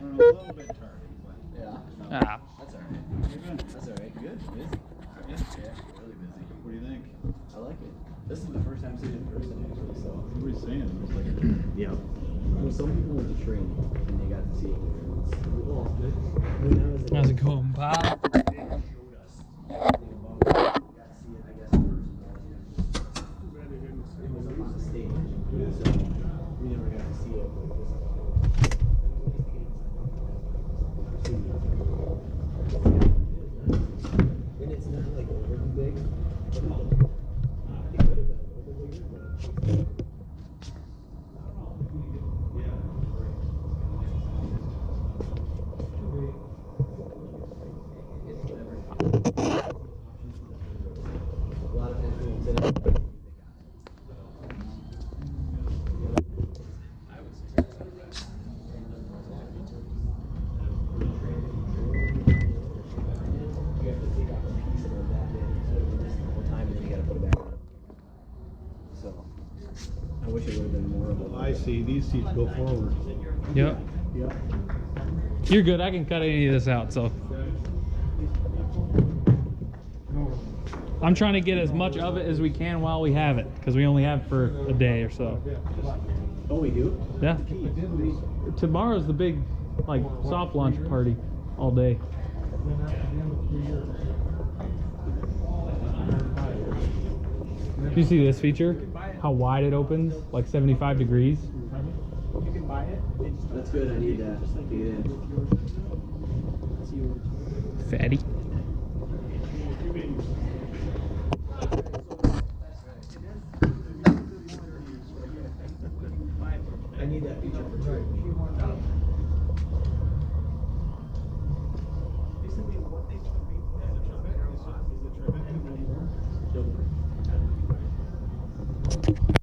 A little bit tardy, but Yeah. Ah. That's alright. That's alright. Good. Busy. Yeah, really busy. what do you think? I like it. This is the first time seeing it in person, actually, so. What are you saying? It was like Yeah. Well, some people went to training and they got to see it. Well, good. When I was How's it going, Bob? they showed us something about it. Got to see it, I guess, in person. It was up on the stage, so we never got to see it. But it was and it's not like overly big. But it could have been a little bit bigger, but. A lot of times people say that they got it. You have to take out a piece of that bit, so you miss the whole time and then you gotta put it back on. So I wish it would have been more of a. I see. These seats go forward. Yep. Yep. You're good. I can cut any of this out, so. I'm trying to get as much of it as we can while we have it, because we only have it for a day or so. Oh, we do? Yeah. Tomorrow's the big, like, soft launch party all day. Do you see this feature? How wide it opens? Like 75 degrees. You can buy it. That's good. I need that. Get in. Fatty. I need that feature for two. Basically, what they should be is a trivet.